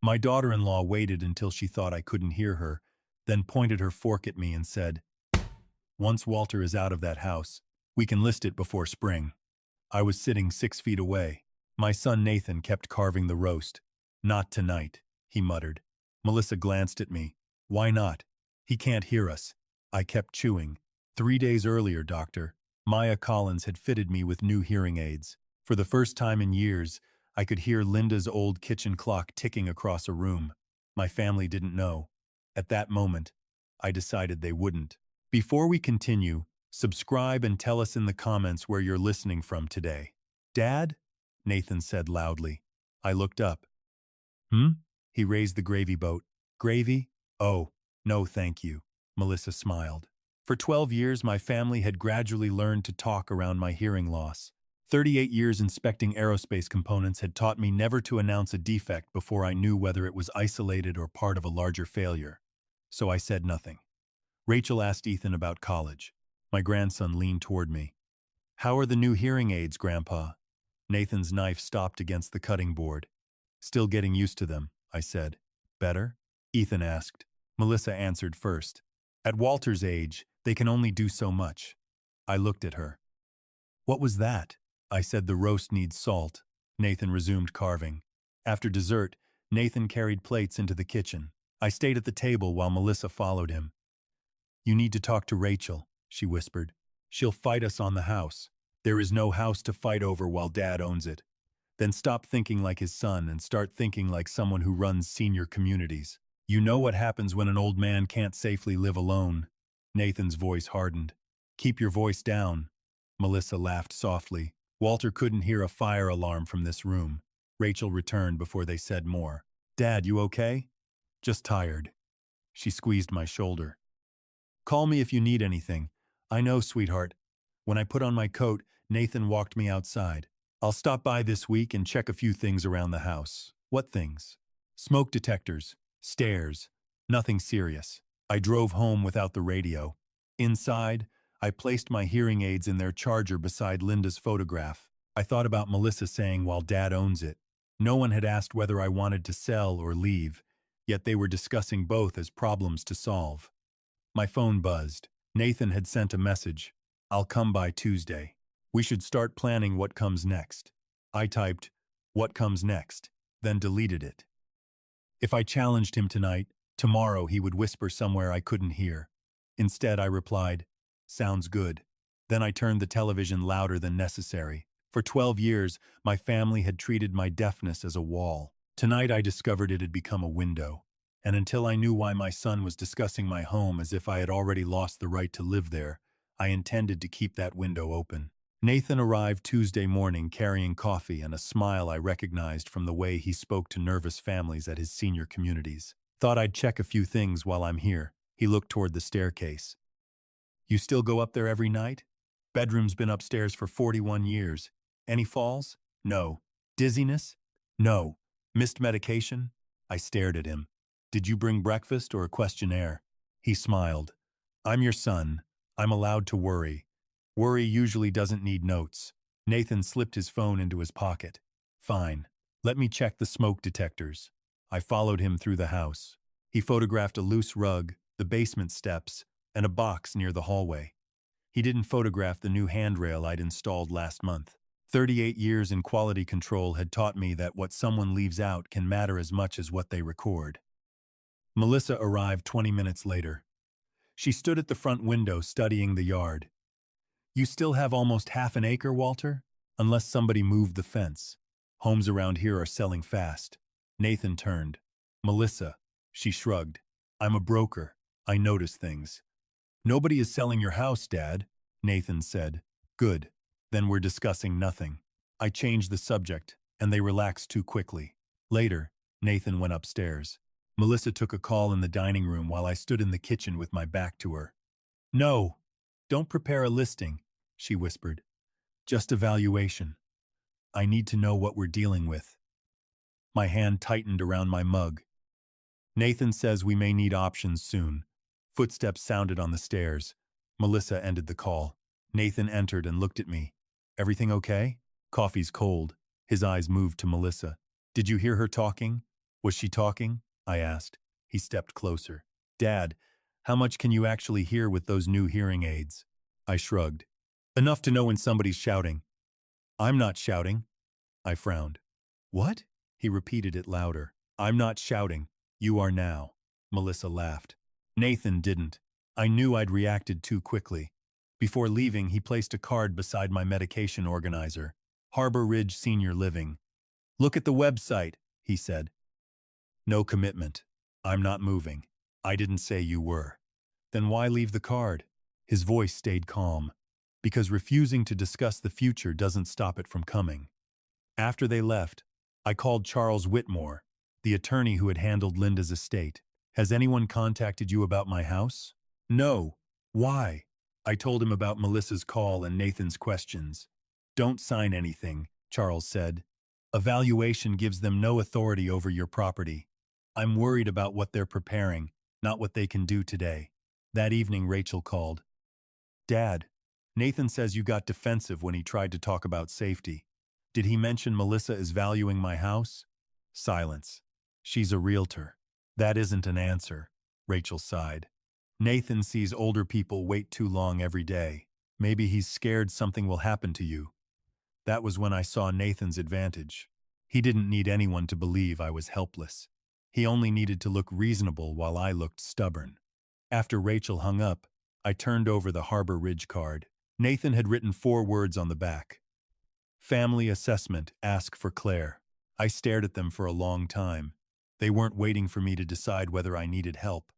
My daughter-in-law waited until she thought I couldn't hear her, then pointed her fork at me and said, "Once Walter is out of that house, we can list it before spring." I was sitting 6 feet away. My son Nathan kept carving the roast. "Not tonight," he muttered. Melissa glanced at me. "Why not? He can't hear us." I kept chewing. 3 days earlier, doctor, Maya Collins had fitted me with new hearing aids. For the first time in years, I could hear Linda's old kitchen clock ticking across a room. My family didn't know. At that moment, I decided they wouldn't. Before we continue, subscribe and tell us in the comments where you're listening from today. "Dad?" Nathan said loudly. I looked up. "Hmm?" He raised the gravy boat. "Gravy? Oh, no thank you." Melissa smiled. For 12 years, my family had gradually learned to talk around my hearing loss. 38 years inspecting aerospace components had taught me never to announce a defect before I knew whether it was isolated or part of a larger failure. So I said nothing. Rachel asked Ethan about college. My grandson leaned toward me. "How are the new hearing aids, Grandpa?" Nathan's knife stopped against the cutting board. "Still getting used to them," I said. "Better?" Ethan asked. Melissa answered first. "At Walter's age, they can only do so much." I looked at her. "What was that?" I said. "The roast needs salt." Nathan resumed carving. After dessert, Nathan carried plates into the kitchen. I stayed at the table while Melissa followed him. "You need to talk to Rachel," she whispered. "She'll fight us on the house. There is no house to fight over while Dad owns it. Then stop thinking like his son and start thinking like someone who runs senior communities. You know what happens when an old man can't safely live alone." Nathan's voice hardened. "Keep your voice down." Melissa laughed softly. Walter couldn't hear a fire alarm from this room. Rachel returned before they said more. "Dad, you okay?" "Just tired." She squeezed my shoulder. "Call me if you need anything." "I know, sweetheart." When I put on my coat, Nathan walked me outside. "I'll stop by this week and check a few things around the house." "What things?" "Smoke detectors, stairs, nothing serious." I drove home without the radio. Inside, I placed my hearing aids in their charger beside Linda's photograph. I thought about Melissa saying while Dad owns it. No one had asked whether I wanted to sell or leave, yet they were discussing both as problems to solve. My phone buzzed. Nathan had sent a message. "I'll come by Tuesday. We should start planning what comes next." I typed, "What comes next?" then deleted it. If I challenged him tonight, tomorrow he would whisper somewhere I couldn't hear. Instead, I replied, "Sounds good." Then I turned the television louder than necessary. For 12 years, my family had treated my deafness as a wall. Tonight I discovered it had become a window. And until I knew why my son was discussing my home as if I had already lost the right to live there, I intended to keep that window open. Nathan arrived Tuesday morning carrying coffee and a smile I recognized from the way he spoke to nervous families at his senior communities. "Thought I'd check a few things while I'm here." He looked toward the staircase. "You still go up there every night?" "Bedroom's been upstairs for 41 years. Any falls?" "No." "Dizziness?" "No." "Missed medication?" I stared at him. "Did you bring breakfast or a questionnaire?" He smiled. "I'm your son. I'm allowed to worry. Worry usually doesn't need notes." Nathan slipped his phone into his pocket. "Fine. Let me check the smoke detectors." I followed him through the house. He photographed a loose rug, the basement steps, and a box near the hallway. He didn't photograph the new handrail I'd installed last month. 38 years in quality control had taught me that what someone leaves out can matter as much as what they record. Melissa arrived 20 minutes later. She stood at the front window studying the yard. "You still have almost half an acre, Walter? Unless somebody moved the fence. Homes around here are selling fast." Nathan turned. "Melissa." She shrugged. "I'm a broker. I notice things." "Nobody is selling your house, Dad," Nathan said. "Good. Then we're discussing nothing." I changed the subject, and they relaxed too quickly. Later, Nathan went upstairs. Melissa took a call in the dining room while I stood in the kitchen with my back to her. "No, don't prepare a listing," she whispered. "Just a valuation. I need to know what we're dealing with." My hand tightened around my mug. "Nathan says we may need options soon." Footsteps sounded on the stairs. Melissa ended the call. Nathan entered and looked at me. "Everything okay?" "Coffee's cold." His eyes moved to Melissa. "Did you hear her talking?" Was she talking? I asked. He stepped closer. Dad, how much can you actually hear with those new hearing aids? I shrugged. Enough to know when somebody's shouting. I'm not shouting. I frowned. What? He repeated it louder. I'm not shouting. You are now. Melissa laughed. Nathan didn't. I knew I'd reacted too quickly. Before leaving, he placed a card beside my medication organizer. Harbor Ridge Senior Living. Look at the website, he said. No commitment. I'm not moving. I didn't say you were. Then why leave the card? His voice stayed calm. Because refusing to discuss the future doesn't stop it from coming. After they left, I called Charles Whitmore, the attorney who had handled Linda's estate. Has anyone contacted you about my house? No. Why? I told him about Melissa's call and Nathan's questions. Don't sign anything, Charles said. A valuation gives them no authority over your property. I'm worried about what they're preparing, not what they can do today. That evening, Rachel called. Dad, Nathan says you got defensive when he tried to talk about safety. Did he mention Melissa is valuing my house? Silence. She's a realtor. That isn't an answer, Rachel sighed. Nathan sees older people wait too long every day. Maybe he's scared something will happen to you. That was when I saw Nathan's advantage. He didn't need anyone to believe I was helpless. He only needed to look reasonable while I looked stubborn. After Rachel hung up, I turned over the Harbor Ridge card. Nathan had written 4 words on the back. Family assessment, ask for Claire. I stared at them for a long time. They weren't waiting for me to decide whether I needed help.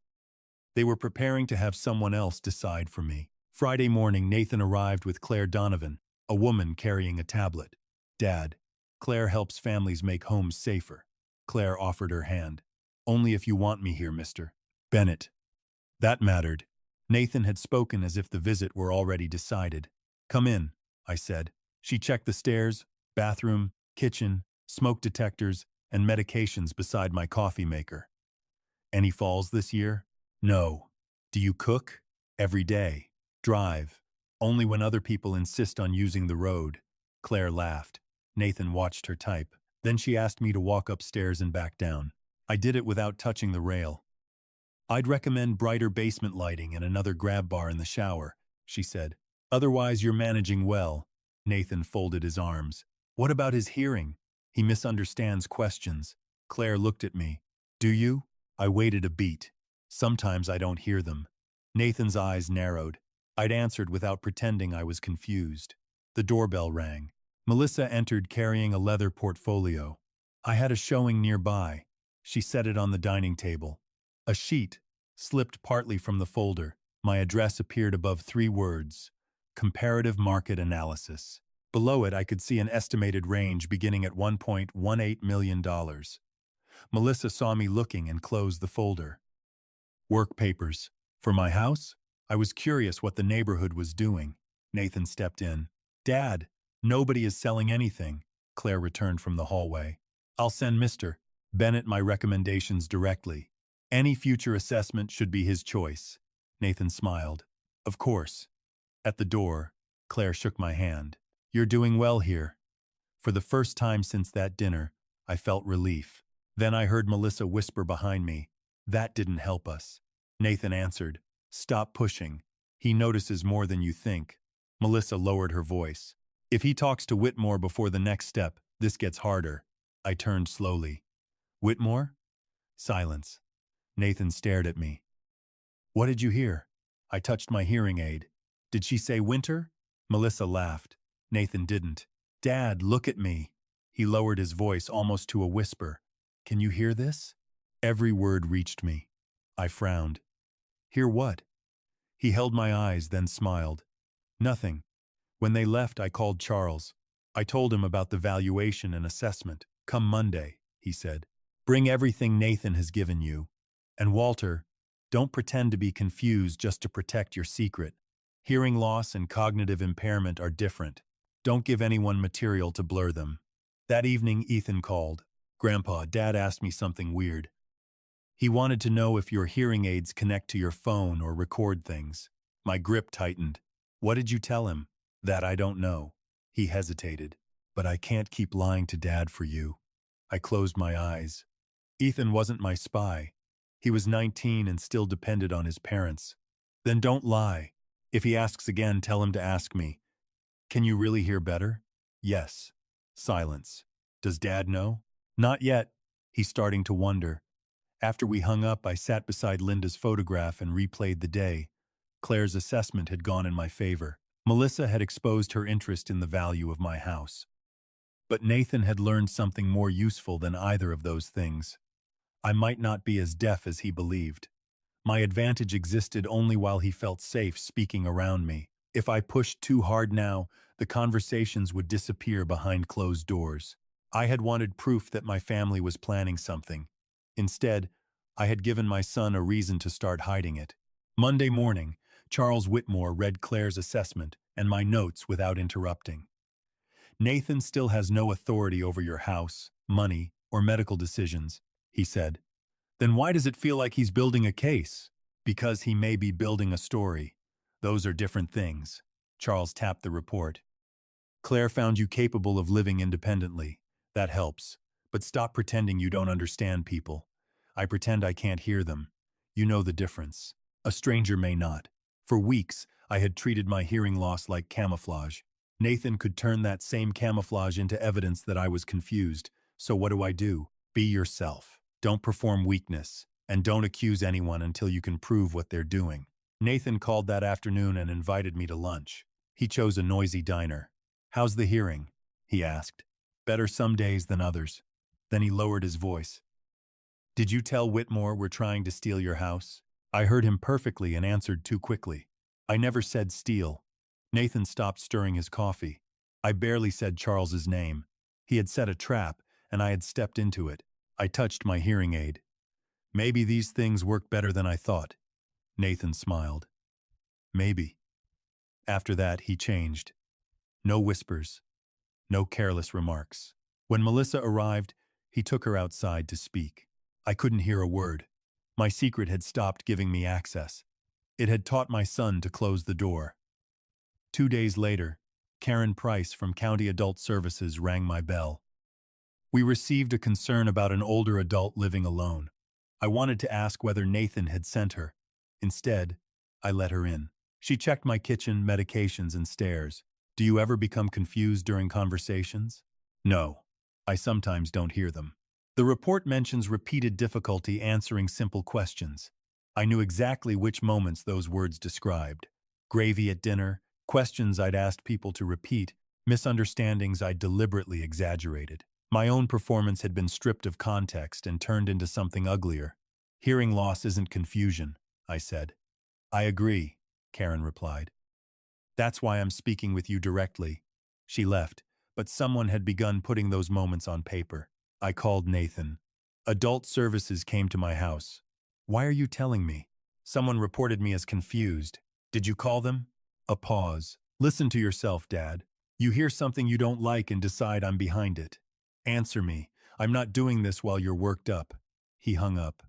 They were preparing to have someone else decide for me. Friday morning, Nathan arrived with Claire Donovan, a woman carrying a tablet. Dad, Claire helps families make homes safer. Claire offered her hand. Only if you want me here, Mr. Bennett. That mattered. Nathan had spoken as if the visit were already decided. Come in, I said. She checked the stairs, bathroom, kitchen, smoke detectors, and medications beside my coffee maker. Any falls this year? No. Do you cook? Every day. Drive. Only when other people insist on using the road. Claire laughed. Nathan watched her type. Then she asked me to walk upstairs and back down. I did it without touching the rail. I'd recommend brighter basement lighting and another grab bar in the shower, she said. Otherwise, you're managing well. Nathan folded his arms. What about his hearing? He misunderstands questions. Claire looked at me. Do you? I waited a beat. Sometimes I don't hear them. Nathan's eyes narrowed. I'd answered without pretending I was confused. The doorbell rang. Melissa entered carrying a leather portfolio. I had a showing nearby. She set it on the dining table. A sheet slipped partly from the folder. My address appeared above 3 words. Comparative market analysis. Below it, I could see an estimated range beginning at $1.18 million. Melissa saw me looking and closed the folder. Work papers. For my house? I was curious what the neighborhood was doing. Nathan stepped in. Dad, nobody is selling anything. Claire returned from the hallway. I'll send Mr. Bennett my recommendations directly. Any future assessment should be his choice. Nathan smiled. Of course. At the door, Claire shook my hand. You're doing well here. For the first time since that dinner, I felt relief. Then I heard Melissa whisper behind me. That didn't help us. Nathan answered. Stop pushing. He notices more than you think. Melissa lowered her voice. If he talks to Whitmore before the next step, this gets harder. I turned slowly. Whitmore? Silence. Nathan stared at me. What did you hear? I touched my hearing aid. Did she say winter? Melissa laughed. Nathan didn't. Dad, look at me. He lowered his voice almost to a whisper. Can you hear this? Every word reached me. I frowned. Hear what? He held my eyes, then smiled. Nothing. When they left, I called Charles. I told him about the valuation and assessment. Come Monday, he said. Bring everything Nathan has given you. And Walter, don't pretend to be confused just to protect your secret. Hearing loss and cognitive impairment are different. Don't give anyone material to blur them. That evening, Ethan called. Grandpa, Dad asked me something weird. He wanted to know if your hearing aids connect to your phone or record things. My grip tightened. What did you tell him? That I don't know. He hesitated. But I can't keep lying to Dad for you. I closed my eyes. Ethan wasn't my spy. He was 19 and still depended on his parents. Then don't lie. If he asks again, tell him to ask me. Can you really hear better? Yes. Silence. Does Dad know? Not yet. He's starting to wonder. After we hung up, I sat beside Linda's photograph and replayed the day. Claire's assessment had gone in my favor. Melissa had exposed her interest in the value of my house. But Nathan had learned something more useful than either of those things. I might not be as deaf as he believed. My advantage existed only while he felt safe speaking around me. If I pushed too hard now, the conversations would disappear behind closed doors. I had wanted proof that my family was planning something. Instead, I had given my son a reason to start hiding it. Monday morning, Charles Whitmore read Claire's assessment and my notes without interrupting. Nathan still has no authority over your house, money, or medical decisions, he said. Then why does it feel like he's building a case? Because he may be building a story. Those are different things. Charles tapped the report. Claire found you capable of living independently. That helps. But stop pretending you don't understand people. I pretend I can't hear them. You know the difference. A stranger may not. For weeks, I had treated my hearing loss like camouflage. Nathan could turn that same camouflage into evidence that I was confused. So what do? Be yourself. Don't perform weakness. And don't accuse anyone until you can prove what they're doing. Nathan called that afternoon and invited me to lunch. He chose a noisy diner. How's the hearing? He asked. Better some days than others. Then he lowered his voice. Did you tell Whitmore we're trying to steal your house? I heard him perfectly and answered too quickly. I never said steal. Nathan stopped stirring his coffee. I barely said Charles's name. He had set a trap, and I had stepped into it. I touched my hearing aid. Maybe these things work better than I thought. Nathan smiled. Maybe. After that, he changed. No whispers. No careless remarks. When Melissa arrived, he took her outside to speak. I couldn't hear a word. My secret had stopped giving me access. It had taught my son to close the door. 2 days later, Karen Price from County Adult Services rang my bell. We received a concern about an older adult living alone. I wanted to ask whether Nathan had sent her. Instead, I let her in. She checked my kitchen, medications, and stairs. Do you ever become confused during conversations? No. I sometimes don't hear them. The report mentions repeated difficulty answering simple questions. I knew exactly which moments those words described. Gravy at dinner, questions I'd asked people to repeat, misunderstandings I'd deliberately exaggerated. My own performance had been stripped of context and turned into something uglier. Hearing loss isn't confusion, I said. I agree, Karen replied. That's why I'm speaking with you directly. She left, but someone had begun putting those moments on paper. I called Nathan. Adult Services came to my house. Why are you telling me? Someone reported me as confused. Did you call them? A pause. Listen to yourself, Dad. You hear something you don't like and decide I'm behind it. Answer me. I'm not doing this while you're worked up. He hung up.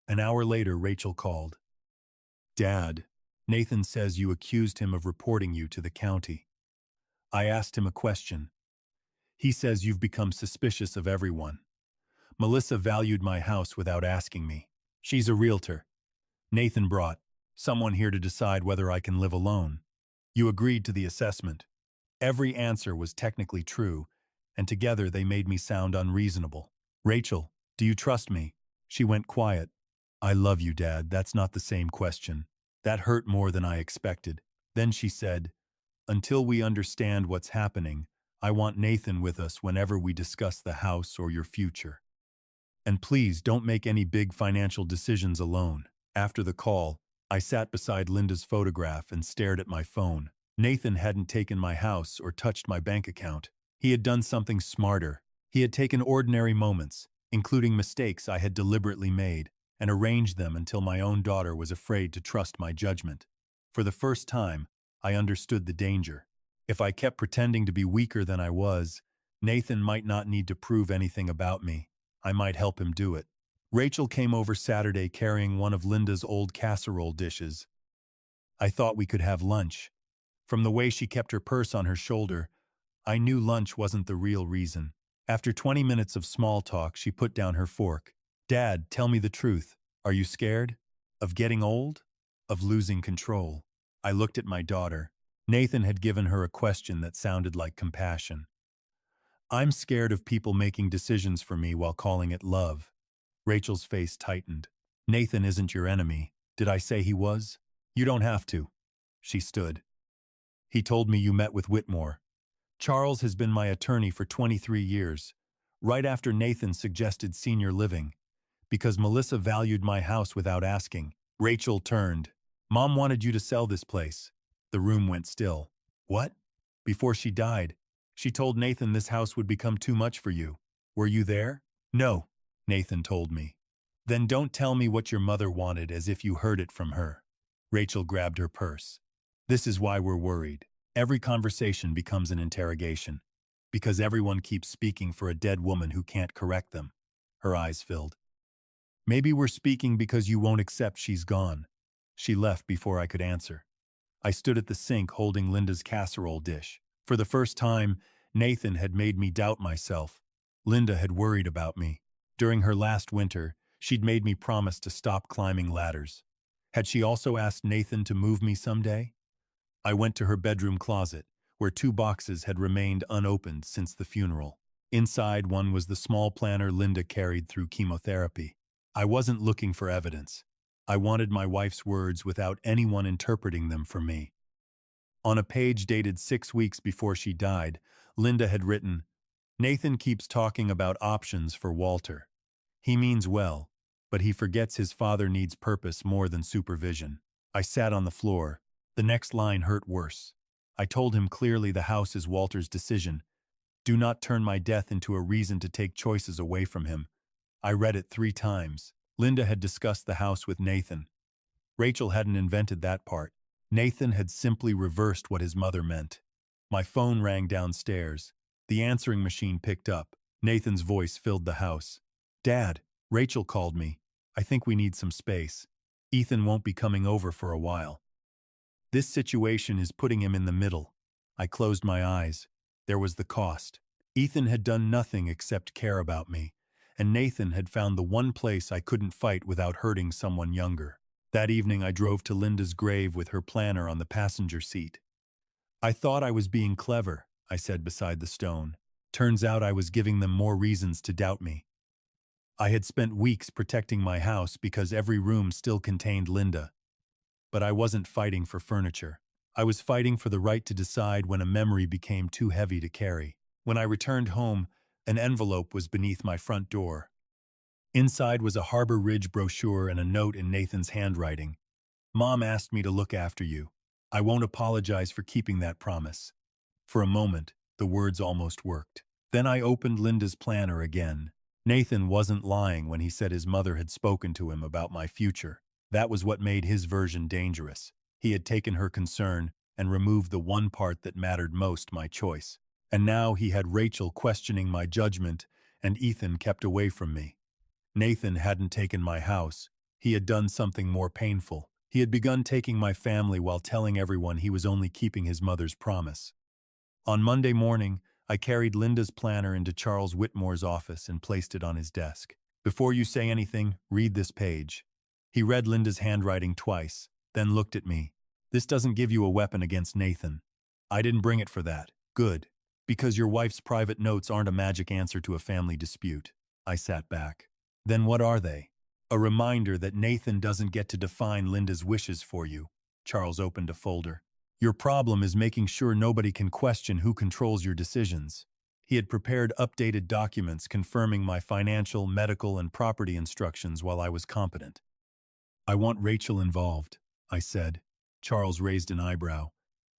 An hour later, Rachel called. Dad, Nathan says you accused him of reporting you to the county. I asked him a question. He says you've become suspicious of everyone. Melissa valued my house without asking me. She's a realtor. Nathan brought someone here to decide whether I can live alone. You agreed to the assessment. Every answer was technically true, and together they made me sound unreasonable. Rachel, do you trust me? She went quiet. I love you, Dad. That's not the same question. That hurt more than I expected. Then she said, until we understand what's happening, I want Nathan with us whenever we discuss the house or your future. And please don't make any big financial decisions alone. After the call, I sat beside Linda's photograph and stared at my phone. Nathan hadn't taken my house or touched my bank account. He had done something smarter. He had taken ordinary moments, including mistakes I had deliberately made, and arranged them until my own daughter was afraid to trust my judgment. For the first time, I understood the danger. If I kept pretending to be weaker than I was, Nathan might not need to prove anything about me. I might help him do it. Rachel came over Saturday carrying one of Linda's old casserole dishes. I thought we could have lunch. From the way she kept her purse on her shoulder, I knew lunch wasn't the real reason. After 20 minutes of small talk, she put down her fork. Dad, tell me the truth. Are you scared? Of getting old? Of losing control? I looked at my daughter. Nathan had given her a question that sounded like compassion. I'm scared of people making decisions for me while calling it love. Rachel's face tightened. Nathan isn't your enemy. Did I say he was? You don't have to. She stood. He told me you met with Whitmore. Charles has been my attorney for 23 years, right after Nathan suggested senior living, because Melissa valued my house without asking. Rachel turned. Mom wanted you to sell this place. The room went still. What? Before she died, she told Nathan this house would become too much for you. Were you there? No, Nathan told me. Then don't tell me what your mother wanted as if you heard it from her. Rachel grabbed her purse. This is why we're worried. Every conversation becomes an interrogation, because everyone keeps speaking for a dead woman who can't correct them. Her eyes filled. Maybe we're speaking because you won't accept she's gone. She left before I could answer. I stood at the sink holding Linda's casserole dish. For the first time, Nathan had made me doubt myself. Linda had worried about me. During her last winter, she'd made me promise to stop climbing ladders. Had she also asked Nathan to move me someday? I went to her bedroom closet, where 2 boxes had remained unopened since the funeral. Inside one was the small planner Linda carried through chemotherapy. I wasn't looking for evidence. I wanted my wife's words without anyone interpreting them for me. On a page dated 6 weeks before she died, Linda had written, Nathan keeps talking about options for Walter. He means well, but he forgets his father needs purpose more than supervision. I sat on the floor. The next line hurt worse. I told him clearly the house is Walter's decision. Do not turn my death into a reason to take choices away from him. I read it 3 times. Linda had discussed the house with Nathan. Rachel hadn't invented that part. Nathan had simply reversed what his mother meant. My phone rang downstairs. The answering machine picked up. Nathan's voice filled the house. Dad, Rachel called me. I think we need some space. Ethan won't be coming over for a while. This situation is putting him in the middle. I closed my eyes. There was the cost. Ethan had done nothing except care about me, and Nathan had found the one place I couldn't fight without hurting someone younger. That evening I drove to Linda's grave with her planner on the passenger seat. I thought I was being clever, I said beside the stone. Turns out I was giving them more reasons to doubt me. I had spent weeks protecting my house because every room still contained Linda. But I wasn't fighting for furniture. I was fighting for the right to decide when a memory became too heavy to carry. When I returned home, an envelope was beneath my front door. Inside was a Harbor Ridge brochure and a note in Nathan's handwriting. Mom asked me to look after you. I won't apologize for keeping that promise. For a moment, the words almost worked. Then I opened Linda's planner again. Nathan wasn't lying when he said his mother had spoken to him about my future. That was what made his version dangerous. He had taken her concern and removed the one part that mattered most, my choice. And now he had Rachel questioning my judgment, and Ethan kept away from me. Nathan hadn't taken my house. He had done something more painful. He had begun taking my family while telling everyone he was only keeping his mother's promise. On Monday morning, I carried Linda's planner into Charles Whitmore's office and placed it on his desk. Before you say anything, read this page. He read Linda's handwriting twice, then looked at me. This doesn't give you a weapon against Nathan. I didn't bring it for that. Good. Because your wife's private notes aren't a magic answer to a family dispute. I sat back. Then what are they? A reminder that Nathan doesn't get to define Linda's wishes for you. Charles opened a folder. Your problem is making sure nobody can question who controls your decisions. He had prepared updated documents confirming my financial, medical, and property instructions while I was competent. I want Rachel involved, I said. Charles raised an eyebrow.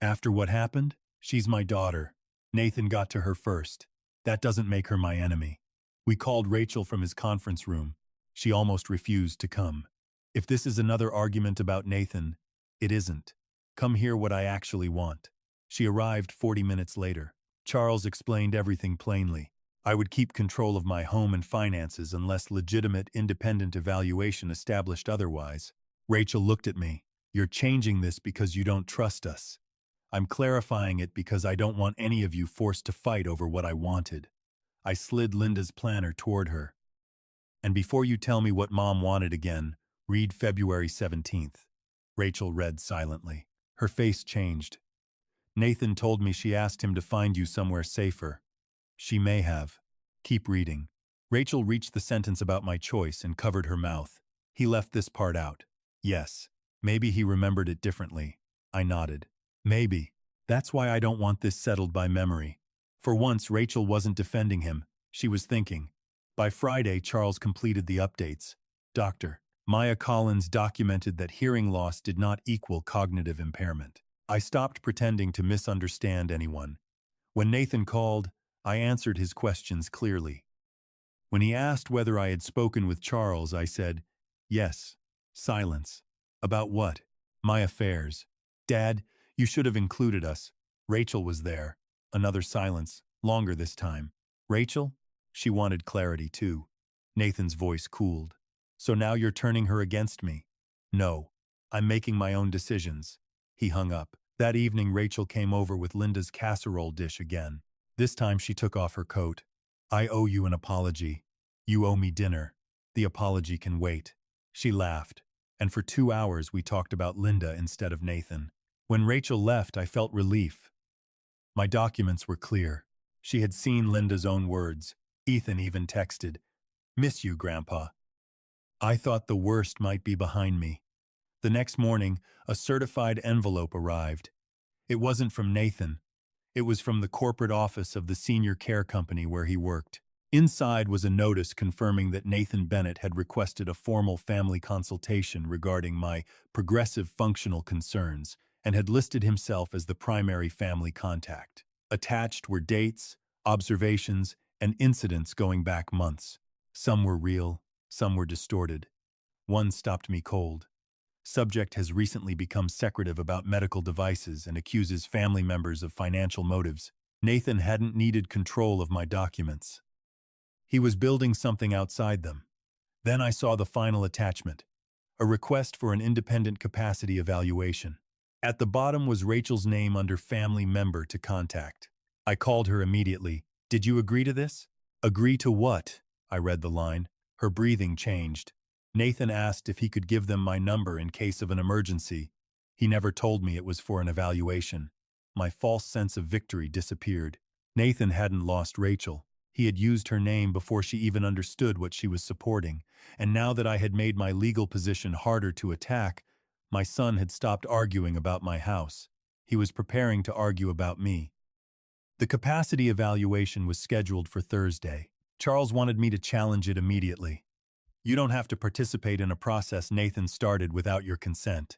After what happened? She's my daughter. Nathan got to her first. That doesn't make her my enemy. We called Rachel from his conference room. She almost refused to come. If this is another argument about Nathan, it isn't. Come hear what I actually want. She arrived 40 minutes later. Charles explained everything plainly. I would keep control of my home and finances unless legitimate, independent evaluation established otherwise. Rachel looked at me. You're changing this because you don't trust us. I'm clarifying it because I don't want any of you forced to fight over what I wanted. I slid Linda's planner toward her. And before you tell me what Mom wanted again, read February 17th. Rachel read silently. Her face changed. Nathan told me she asked him to find you somewhere safer. She may have. Keep reading. Rachel reached the sentence about my choice and covered her mouth. He left this part out. Yes. Maybe he remembered it differently. I nodded. Maybe. That's why I don't want this settled by memory. For once, Rachel wasn't defending him. She was thinking. By Friday, Charles completed the updates. Dr. Maya Collins documented that hearing loss did not equal cognitive impairment. I stopped pretending to misunderstand anyone. When Nathan called, I answered his questions clearly. When he asked whether I had spoken with Charles, I said, yes. Silence. About what? My affairs. Dad, you should have included us. Rachel was there. Another silence, longer this time. Rachel? She wanted clarity too. Nathan's voice cooled. So now you're turning her against me? No. I'm making my own decisions. He hung up. That evening, Rachel came over with Linda's casserole dish again. This time she took off her coat. I owe you an apology. You owe me dinner. The apology can wait. She laughed. And for 2 hours we talked about Linda instead of Nathan. When Rachel left, I felt relief. My documents were clear. She had seen Linda's own words. Ethan even texted, "Miss you, Grandpa." I thought the worst might be behind me. The next morning, a certified envelope arrived. It wasn't from Nathan. It was from the corporate office of the senior care company where he worked. Inside was a notice confirming that Nathan Bennett had requested a formal family consultation regarding my progressive functional concerns and had listed himself as the primary family contact. Attached were dates, observations, and incidents going back months. Some were real, some were distorted. One stopped me cold. Subject has recently become secretive about medical devices and accuses family members of financial motives. Nathan hadn't needed control of my documents. He was building something outside them. Then I saw the final attachment, a request for an independent capacity evaluation. At the bottom was Rachel's name under family member to contact. I called her immediately. Did you agree to this? Agree to what? I read the line. Her breathing changed. Nathan asked if he could give them my number in case of an emergency. He never told me it was for an evaluation. My false sense of victory disappeared. Nathan hadn't lost Rachel. He had used her name before she even understood what she was supporting, and now that I had made my legal position harder to attack, my son had stopped arguing about my house. He was preparing to argue about me. The capacity evaluation was scheduled for Thursday. Charles wanted me to challenge it immediately. You don't have to participate in a process Nathan started without your consent.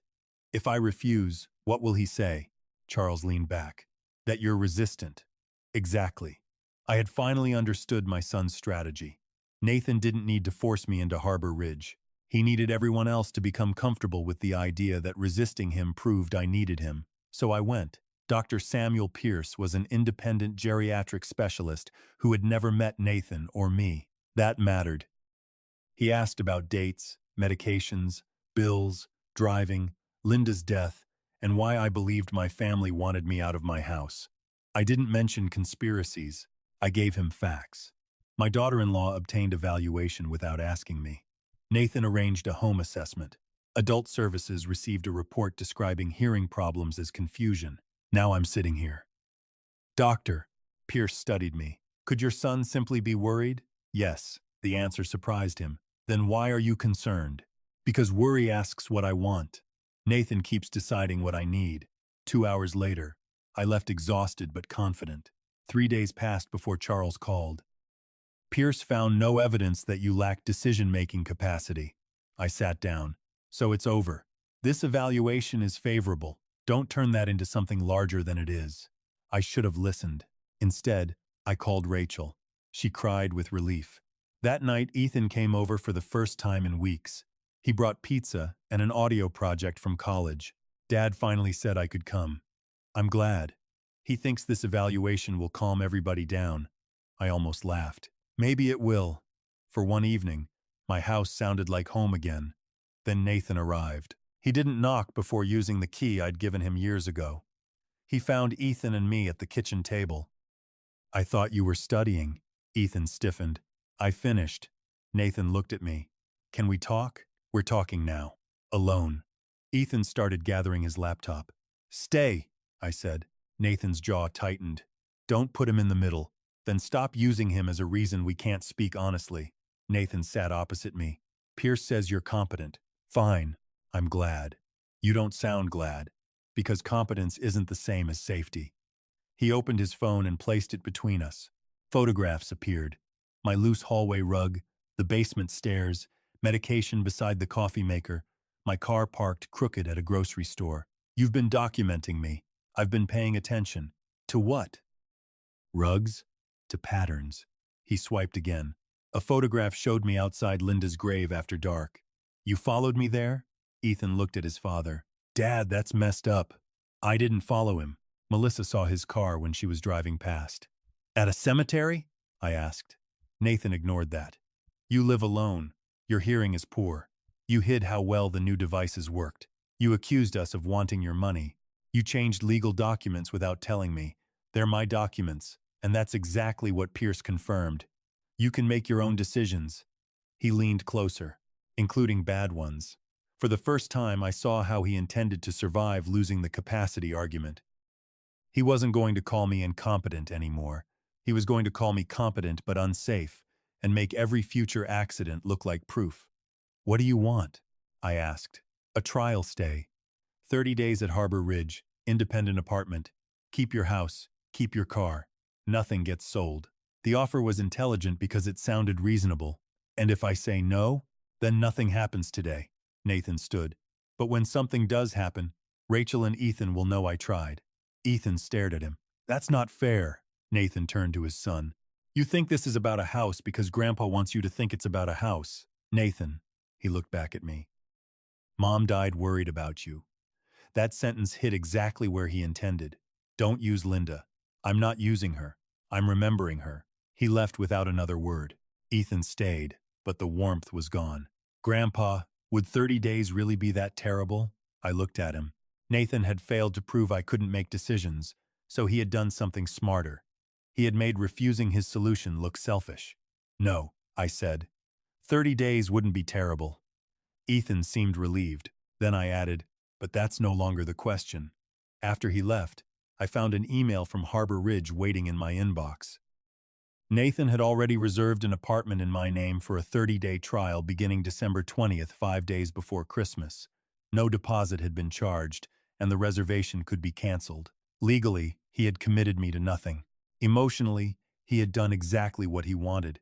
If I refuse, what will he say? Charles leaned back. That you're resistant. Exactly. I had finally understood my son's strategy. Nathan didn't need to force me into Harbor Ridge. He needed everyone else to become comfortable with the idea that resisting him proved I needed him. So I went. Dr. Samuel Pierce was an independent geriatric specialist who had never met Nathan or me. That mattered. He asked about dates, medications, bills, driving, Linda's death, and why I believed my family wanted me out of my house. I didn't mention conspiracies. I gave him facts. My daughter-in-law obtained a valuation without asking me. Nathan arranged a home assessment. Adult Services received a report describing hearing problems as confusion. Now I'm sitting here. Doctor, Pierce studied me. Could your son simply be worried? Yes. The answer surprised him. Then why are you concerned? Because worry asks what I want. Nathan keeps deciding what I need. 2 hours later, I left exhausted but confident. 3 days passed before Charles called. Pierce found no evidence that you lack decision-making capacity. I sat down. So it's over. This evaluation is favorable. Don't turn that into something larger than it is. I should have listened. Instead, I called Rachel. She cried with relief. That night, Ethan came over for the first time in weeks. He brought pizza and an audio project from college. Dad finally said I could come. I'm glad. He thinks this evaluation will calm everybody down. I almost laughed. Maybe it will. For one evening, my house sounded like home again. Then Nathan arrived. He didn't knock before using the key I'd given him years ago. He found Ethan and me at the kitchen table. I thought you were studying. Ethan stiffened. I finished. Nathan looked at me. Can we talk? We're talking now. Alone. Ethan started gathering his laptop. Stay, I said. Nathan's jaw tightened. Don't put him in the middle. Then stop using him as a reason we can't speak honestly. Nathan sat opposite me. Pierce says you're competent. Fine. I'm glad. You don't sound glad. Because competence isn't the same as safety. He opened his phone and placed it between us. Photographs appeared. My loose hallway rug, the basement stairs, medication beside the coffee maker, my car parked crooked at a grocery store. You've been documenting me. I've been paying attention. To what? Rugs? To patterns. He swiped again. A photograph showed me outside Linda's grave after dark. You followed me there? Ethan looked at his father. Dad, that's messed up. I didn't follow him. Melissa saw his car when she was driving past. At a cemetery? I asked. Nathan ignored that. You live alone. Your hearing is poor. You hid how well the new devices worked. You accused us of wanting your money. You changed legal documents without telling me. They're my documents, and that's exactly what Pierce confirmed. You can make your own decisions. He leaned closer, including bad ones. For the first time, I saw how he intended to survive losing the capacity argument. He wasn't going to call me incompetent anymore. He was going to call me competent but unsafe, and make every future accident look like proof. What do you want? I asked. A trial stay. 30 days at Harbor Ridge, independent apartment. Keep your house, keep your car. Nothing gets sold. The offer was intelligent because it sounded reasonable. And if I say no, then nothing happens today. Nathan stood. But when something does happen, Rachel and Ethan will know I tried. Ethan stared at him. That's not fair. Nathan turned to his son. You think this is about a house because Grandpa wants you to think it's about a house. Nathan, he looked back at me. Mom died worried about you. That sentence hit exactly where he intended. Don't use Linda. I'm not using her. I'm remembering her. He left without another word. Ethan stayed, but the warmth was gone. Grandpa, would 30 days really be that terrible? I looked at him. Nathan had failed to prove I couldn't make decisions, so he had done something smarter. He had made refusing his solution look selfish. No, I said. 30 days wouldn't be terrible. Ethan seemed relieved. Then I added, but that's no longer the question. After he left, I found an email from Harbor Ridge waiting in my inbox. Nathan had already reserved an apartment in my name for a 30-day trial beginning December 20th, 5 days before Christmas. No deposit had been charged, and the reservation could be canceled. Legally, he had committed me to nothing. Emotionally, he had done exactly what he wanted.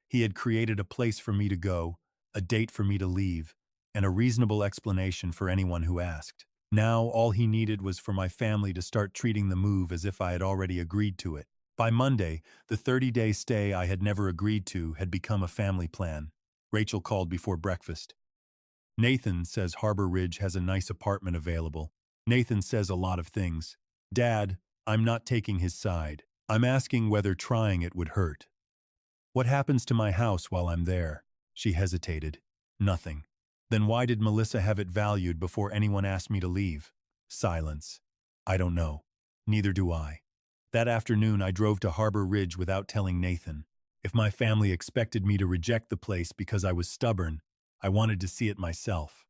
He had created a place for me to go, a date for me to leave, and a reasonable explanation for anyone who asked. Now, all he needed was for my family to start treating the move as if I had already agreed to it. By Monday, the 30-day stay I had never agreed to had become a family plan. Rachel called before breakfast. Nathan says Harbor Ridge has a nice apartment available. Nathan says a lot of things. Dad, I'm not taking his side. I'm asking whether trying it would hurt. What happens to my house while I'm there? She hesitated. Nothing. Then why did Melissa have it valued before anyone asked me to leave? Silence. I don't know. Neither do I. That afternoon I drove to Harbor Ridge without telling Nathan. If my family expected me to reject the place because I was stubborn, I wanted to see it myself.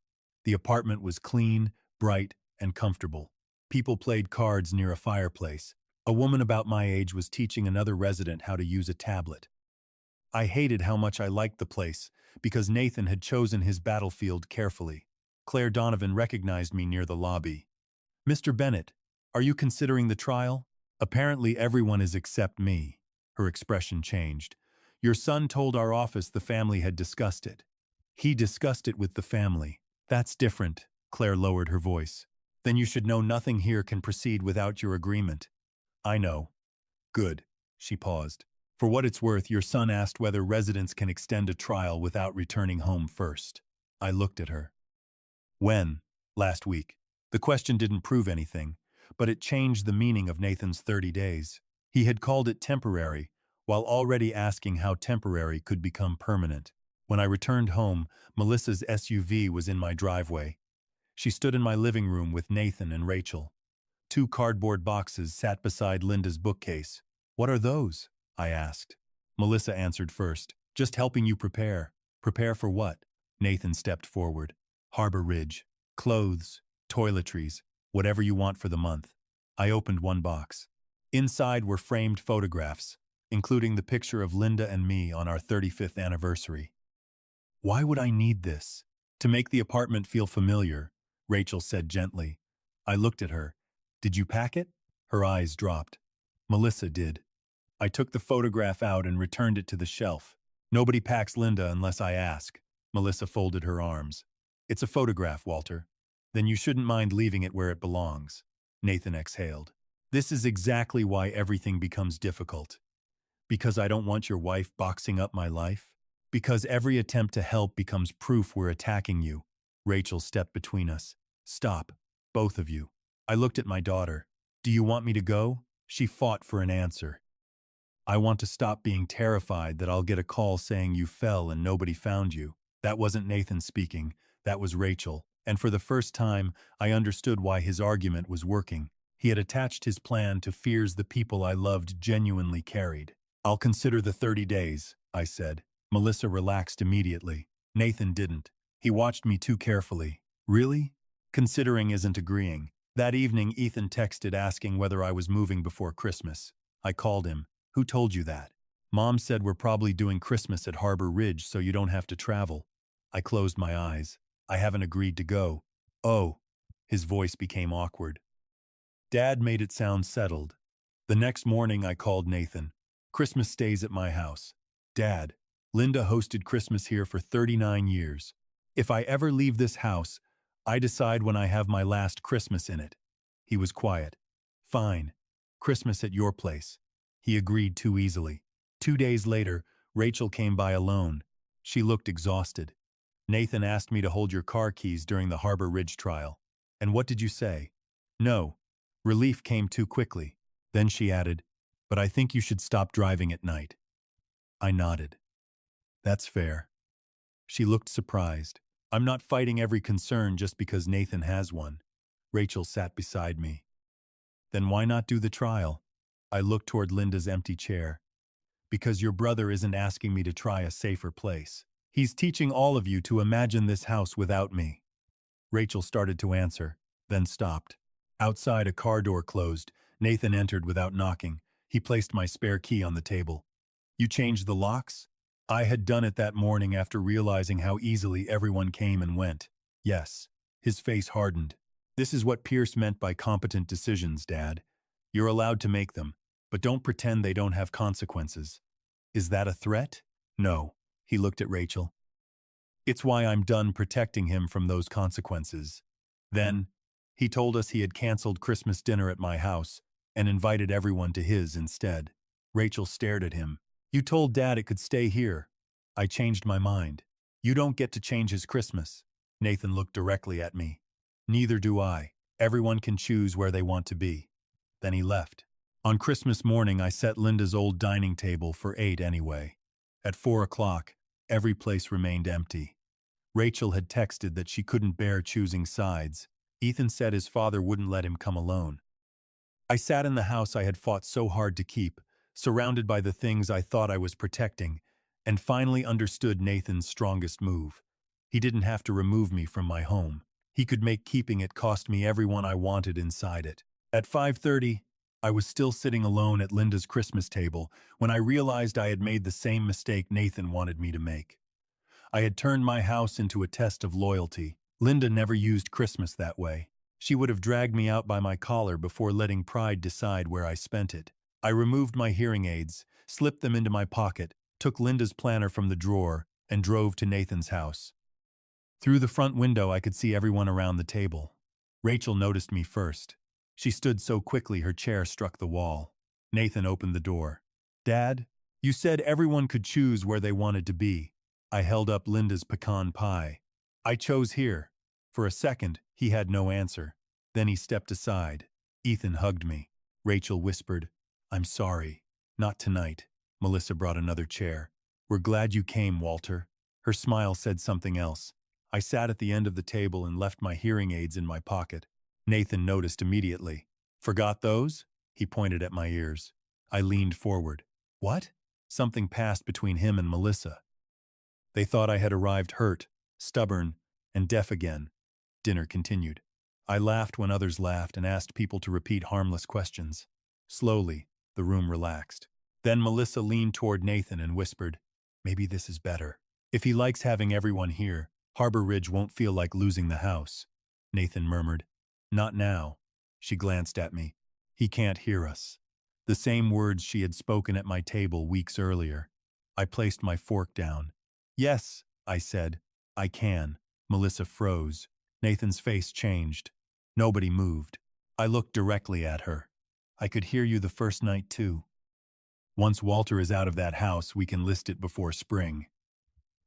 The apartment was clean, bright, and comfortable. People played cards near a fireplace. A woman about my age was teaching another resident how to use a tablet. I hated how much I liked the place, because Nathan had chosen his battlefield carefully. Claire Donovan recognized me near the lobby. Mr. Bennett, are you considering the trial? Apparently everyone is except me. Her expression changed. Your son told our office the family had discussed it. He discussed it with the family. That's different. Claire lowered her voice. Then you should know nothing here can proceed without your agreement. I know. Good. She paused. For what it's worth, your son asked whether residents can extend a trial without returning home first. I looked at her. When? Last week. The question didn't prove anything, but it changed the meaning of Nathan's 30 days. He had called it temporary, while already asking how temporary could become permanent. When I returned home, Melissa's SUV was in my driveway. She stood in my living room with Nathan and Rachel. 2 cardboard boxes sat beside Linda's bookcase. What are those? I asked. Melissa answered first. Just helping you prepare. Prepare for what? Nathan stepped forward. Harbor Ridge. Clothes. Toiletries. Whatever you want for the month. I opened one box. Inside were framed photographs, including the picture of Linda and me on our 35th anniversary. Why would I need this? To make the apartment feel familiar, Rachel said gently. I looked at her. Did you pack it? Her eyes dropped. Melissa did. I took the photograph out and returned it to the shelf. Nobody packs Linda unless I ask. Melissa folded her arms. It's a photograph, Walter. Then you shouldn't mind leaving it where it belongs. Nathan exhaled. This is exactly why everything becomes difficult. Because I don't want your wife boxing up my life? Because every attempt to help becomes proof we're attacking you. Rachel stepped between us. Stop, both of you. I looked at my daughter. Do you want me to go? She fought for an answer. I want to stop being terrified that I'll get a call saying you fell and nobody found you. That wasn't Nathan speaking, that was Rachel, and for the first time, I understood why his argument was working. He had attached his plan to fears the people I loved genuinely carried. I'll consider the 30 days, I said. Melissa relaxed immediately. Nathan didn't. He watched me too carefully. Really? Considering isn't agreeing. That evening, Ethan texted asking whether I was moving before Christmas. I called him. Who told you that? Mom said we're probably doing Christmas at Harbor Ridge so you don't have to travel. I closed my eyes. I haven't agreed to go. Oh. His voice became awkward. Dad made it sound settled. The next morning I called Nathan. Christmas stays at my house. Dad, Linda hosted Christmas here for 39 years. If I ever leave this house, I decide when I have my last Christmas in it. He was quiet. Fine. Christmas at your place. He agreed too easily. 2 days later, Rachel came by alone. She looked exhausted. Nathan asked me to hold your car keys during the Harbor Ridge trial. And what did you say? No. Relief came too quickly. Then she added, but I think you should stop driving at night. I nodded. That's fair. She looked surprised. I'm not fighting every concern just because Nathan has one. Rachel sat beside me. Then why not do the trial? I looked toward Linda's empty chair. Because your brother isn't asking me to try a safer place. He's teaching all of you to imagine this house without me. Rachel started to answer, then stopped. Outside, a car door closed. Nathan entered without knocking. He placed my spare key on the table. You changed the locks? I had done it that morning after realizing how easily everyone came and went. Yes. His face hardened. This is what Pierce meant by competent decisions, Dad. You're allowed to make them, but don't pretend they don't have consequences. Is that a threat? No. He looked at Rachel. It's why I'm done protecting him from those consequences. Then, he told us he had canceled Christmas dinner at my house and invited everyone to his instead. Rachel stared at him. You told Dad it could stay here. I changed my mind. You don't get to change his Christmas. Nathan looked directly at me. Neither do I. Everyone can choose where they want to be. Then he left. On Christmas morning, I set Linda's old dining table for 8 anyway. At 4 o'clock, every place remained empty. Rachel had texted that she couldn't bear choosing sides. Ethan said his father wouldn't let him come alone. I sat in the house I had fought so hard to keep, surrounded by the things I thought I was protecting, and finally understood Nathan's strongest move. He didn't have to remove me from my home. He could make keeping it cost me everyone I wanted inside it. At 5:30, I was still sitting alone at Linda's Christmas table when I realized I had made the same mistake Nathan wanted me to make. I had turned my house into a test of loyalty. Linda never used Christmas that way. She would have dragged me out by my collar before letting pride decide where I spent it. I removed my hearing aids, slipped them into my pocket, took Linda's planner from the drawer, and drove to Nathan's house. Through the front window, I could see everyone around the table. Rachel noticed me first. She stood so quickly her chair struck the wall. Nathan opened the door. Dad, you said everyone could choose where they wanted to be. I held up Linda's pecan pie. I chose here. For a second, he had no answer. Then he stepped aside. Ethan hugged me. Rachel whispered, I'm sorry. Not tonight. Melissa brought another chair. We're glad you came, Walter. Her smile said something else. I sat at the end of the table and left my hearing aids in my pocket. Nathan noticed immediately. Forgot those? He pointed at my ears. I leaned forward. What? Something passed between him and Melissa. They thought I had arrived hurt, stubborn, and deaf again. Dinner continued. I laughed when others laughed and asked people to repeat harmless questions. Slowly, the room relaxed. Then Melissa leaned toward Nathan and whispered, "Maybe this is better. If he likes having everyone here, Harbor Ridge won't feel like losing the house." Nathan murmured, "Not now." She glanced at me. "He can't hear us." The same words she had spoken at my table weeks earlier. I placed my fork down. "Yes," I said, "I can." Melissa froze. Nathan's face changed. Nobody moved. I looked directly at her. "I could hear you the first night, too. Once Walter is out of that house, we can list it before spring."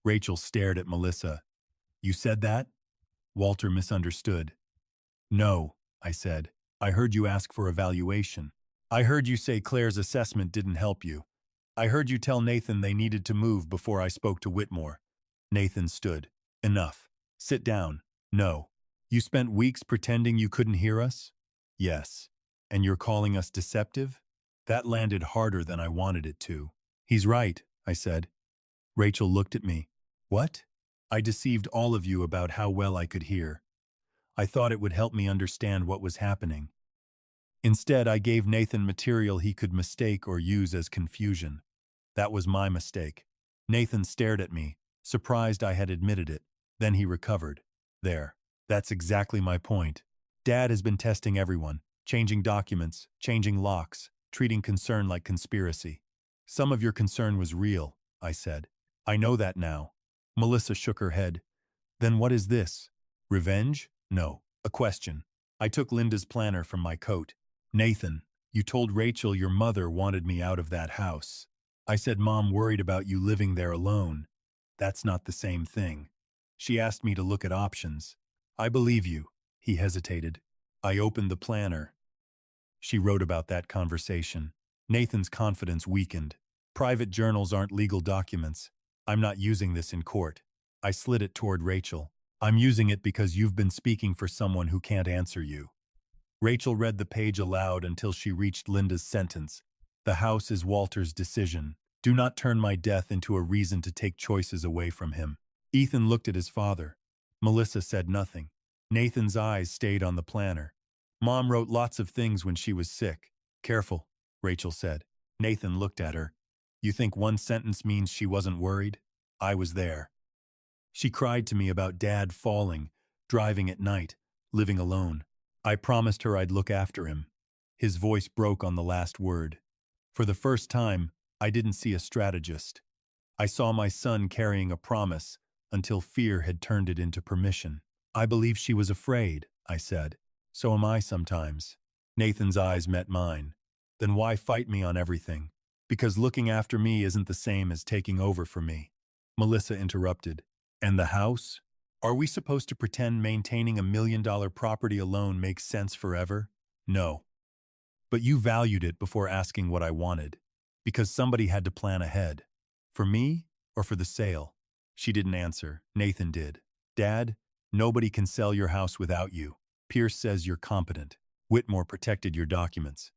Rachel stared at Melissa. "You said that?" Walter misunderstood. "No," I said. "I heard you ask for a valuation. I heard you say Claire's assessment didn't help you. I heard you tell Nathan they needed to move before I spoke to Whitmore." Nathan stood. "Enough. Sit down." "No. You spent weeks pretending you couldn't hear us?" "Yes. And you're calling us deceptive?" That landed harder than I wanted it to. "He's right," I said. Rachel looked at me. "What?" "I deceived all of you about how well I could hear. I thought it would help me understand what was happening. Instead, I gave Nathan material he could mistake or use as confusion. That was my mistake." Nathan stared at me, surprised I had admitted it. Then he recovered. "There. That's exactly my point. Dad has been testing everyone, changing documents, changing locks, treating concern like conspiracy. Some of your concern was real," I said. "I know that now." Melissa shook her head. "Then what is this? Revenge?" "No. A question." I took Linda's planner from my coat. "Nathan, you told Rachel your mother wanted me out of that house. I said Mom worried about you living there alone. That's not the same thing. She asked me to look at options." "I believe you." He hesitated. I opened the planner. She wrote about that conversation. Nathan's confidence weakened. "Private journals aren't legal documents. I'm not using this in court." I slid it toward Rachel. "I'm using it because you've been speaking for someone who can't answer you." Rachel read the page aloud until she reached Linda's sentence. "The house is Walter's decision. Do not turn my death into a reason to take choices away from him." Ethan looked at his father. Melissa said nothing. Nathan's eyes stayed on the planner. "Mom wrote lots of things when she was sick." "Careful," Rachel said. Nathan looked at her. "You think one sentence means she wasn't worried? I was there. She cried to me about Dad falling, driving at night, living alone. I promised her I'd look after him." His voice broke on the last word. For the first time, I didn't see a strategist. I saw my son carrying a promise until fear had turned it into permission. "I believe she was afraid," I said. "So am I sometimes." Nathan's eyes met mine. "Then why fight me on everything?" "Because looking after me isn't the same as taking over for me." Melissa interrupted. "And the house? Are we supposed to pretend maintaining $1 million property alone makes sense forever?" "No. But you valued it before asking what I wanted. Because somebody had to plan ahead. For me or for the sale?" She didn't answer. Nathan did. "Dad, nobody can sell your house without you. Pierce says you're competent. Whitmore protected your documents.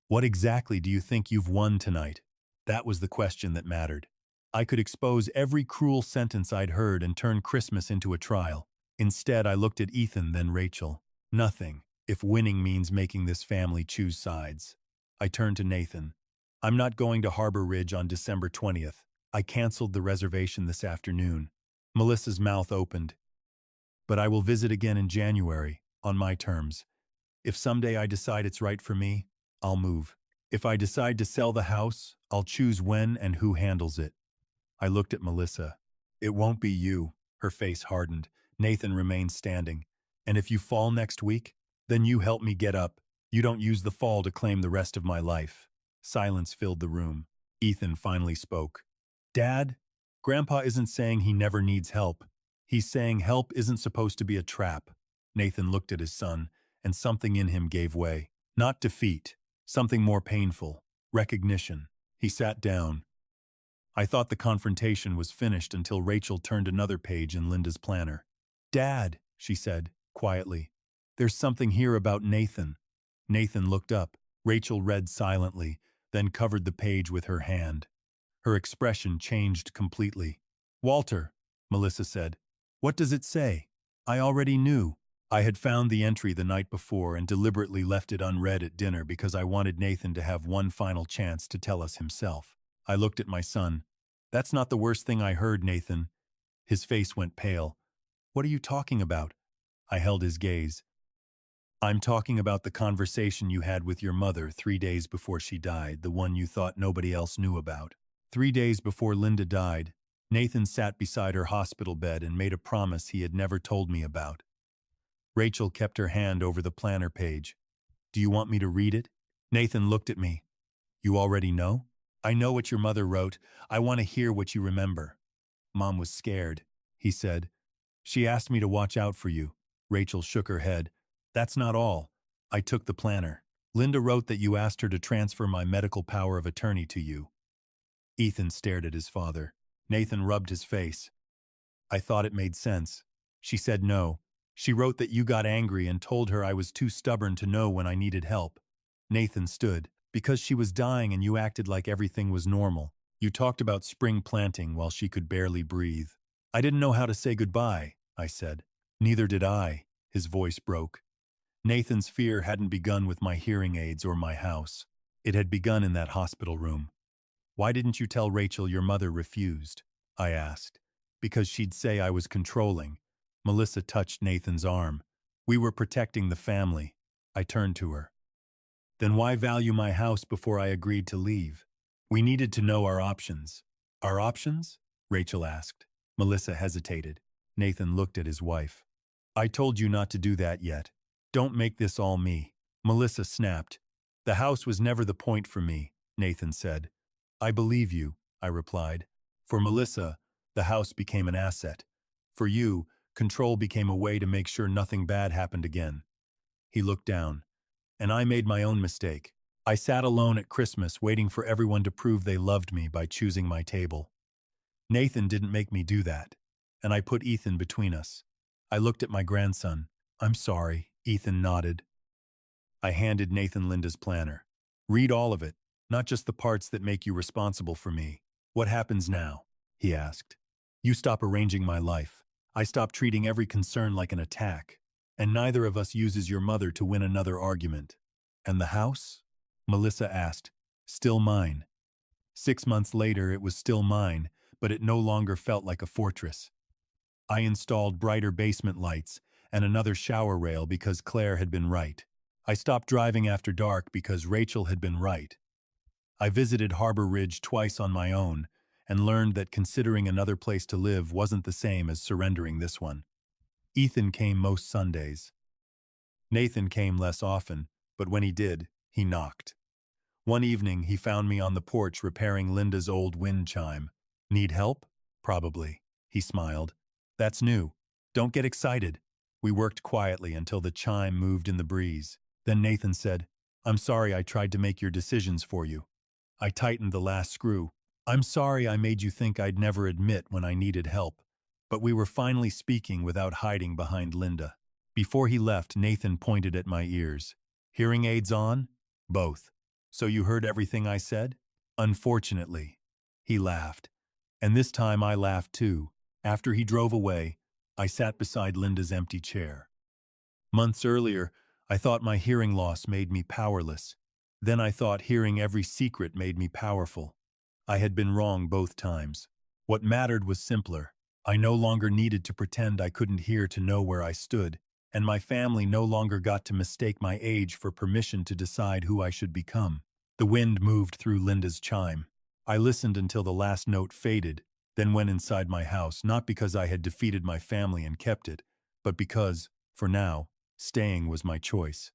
What exactly do you think you've won tonight?" That was the question that mattered. I could expose every cruel sentence I'd heard and turn Christmas into a trial. Instead, I looked at Ethan, then Rachel. "Nothing, if winning means making this family choose sides." I turned to Nathan. "I'm not going to Harbor Ridge on December 20th. I canceled the reservation this afternoon." Melissa's mouth opened. "But I will visit again in January, on my terms. If someday I decide it's right for me, I'll move. If I decide to sell the house, I'll choose when and who handles it." I looked at Melissa. "It won't be you." Her face hardened. Nathan remained standing. "And if you fall next week, then you help me get up. You don't use the fall to claim the rest of my life." Silence filled the room. Ethan finally spoke. "Dad, Grandpa isn't saying he never needs help. He's saying help isn't supposed to be a trap." Nathan looked at his son, and something in him gave way. Not defeat, something more painful. Recognition. He sat down. I thought the confrontation was finished until Rachel turned another page in Linda's planner. "Dad," she said, quietly, "there's something here about Nathan." Nathan looked up. Rachel read silently, then covered the page with her hand. Her expression changed completely. "Walter, Melissa said. What does it say? I already knew. I had found the entry the night before and deliberately left it unread at dinner because I wanted Nathan to have one final chance to tell us himself. I looked at my son. That's not the worst thing I heard, Nathan. His face went pale. What are you talking about? I held his gaze. I'm talking about the conversation you had with your mother 3 days before she died, the one you thought nobody else knew about. 3 days before Linda died, Nathan sat beside her hospital bed and made a promise he had never told me about. Rachel kept her hand over the planner page. Do you want me to read it? Nathan looked at me. You already know? I know what your mother wrote. I want to hear what you remember. Mom was scared, he said. She asked me to watch out for you. Rachel shook her head. That's not all. I took the planner. Linda wrote that you asked her to transfer my medical power of attorney to you. Ethan stared at his father. Nathan rubbed his face. I thought it made sense. She said no. She wrote that you got angry and told her I was too stubborn to know when I needed help. Nathan stood. Because she was dying and you acted like everything was normal. You talked about spring planting while she could barely breathe. I didn't know how to say goodbye, I said. Neither did I. His voice broke. Nathan's fear hadn't begun with my hearing aids or my house. It had begun in that hospital room. Why didn't you tell Rachel your mother refused? I asked. Because she'd say I was controlling. Melissa touched Nathan's arm. We were protecting the family. I turned to her. Then why value my house before I agreed to leave? We needed to know our options. Our options? Rachel asked. Melissa hesitated. Nathan looked at his wife. I told you not to do that yet. Don't make this all me. Melissa snapped. The house was never the point for me, Nathan said. I believe you, I replied. For Melissa, the house became an asset. For you, control became a way to make sure nothing bad happened again. He looked down. And I made my own mistake. I sat alone at Christmas waiting for everyone to prove they loved me by choosing my table. Nathan didn't make me do that, and I put Ethan between us. I looked at my grandson. I'm sorry, Ethan nodded. I handed Nathan Linda's planner. Read all of it, not just the parts that make you responsible for me. What happens now? He asked. You stop arranging my life. I stop treating every concern like an attack. And neither of us uses your mother to win another argument. And the house? Melissa asked. Still mine. 6 months later, it was still mine, but it no longer felt like a fortress. I installed brighter basement lights and another shower rail because Claire had been right. I stopped driving after dark because Rachel had been right. I visited Harbor Ridge twice on my own and learned that considering another place to live wasn't the same as surrendering this one. Ethan came most Sundays. Nathan came less often, but when he did, he knocked. One evening, he found me on the porch repairing Linda's old wind chime. Need help? Probably. He smiled. That's new. Don't get excited. We worked quietly until the chime moved in the breeze. Then Nathan said, I'm sorry I tried to make your decisions for you. I tightened the last screw. I'm sorry I made you think I'd never admit when I needed help. But we were finally speaking without hiding behind Linda. Before he left, Nathan pointed at my ears. Hearing aids on? Both. So you heard everything I said? Unfortunately. He laughed. And this time I laughed too. After he drove away, I sat beside Linda's empty chair. Months earlier, I thought my hearing loss made me powerless. Then I thought hearing every secret made me powerful. I had been wrong both times. What mattered was simpler. I no longer needed to pretend I couldn't hear to know where I stood, and my family no longer got to mistake my age for permission to decide who I should become. The wind moved through Linda's chime. I listened until the last note faded, then went inside my house, not because I had defeated my family and kept it, but because, for now, staying was my choice.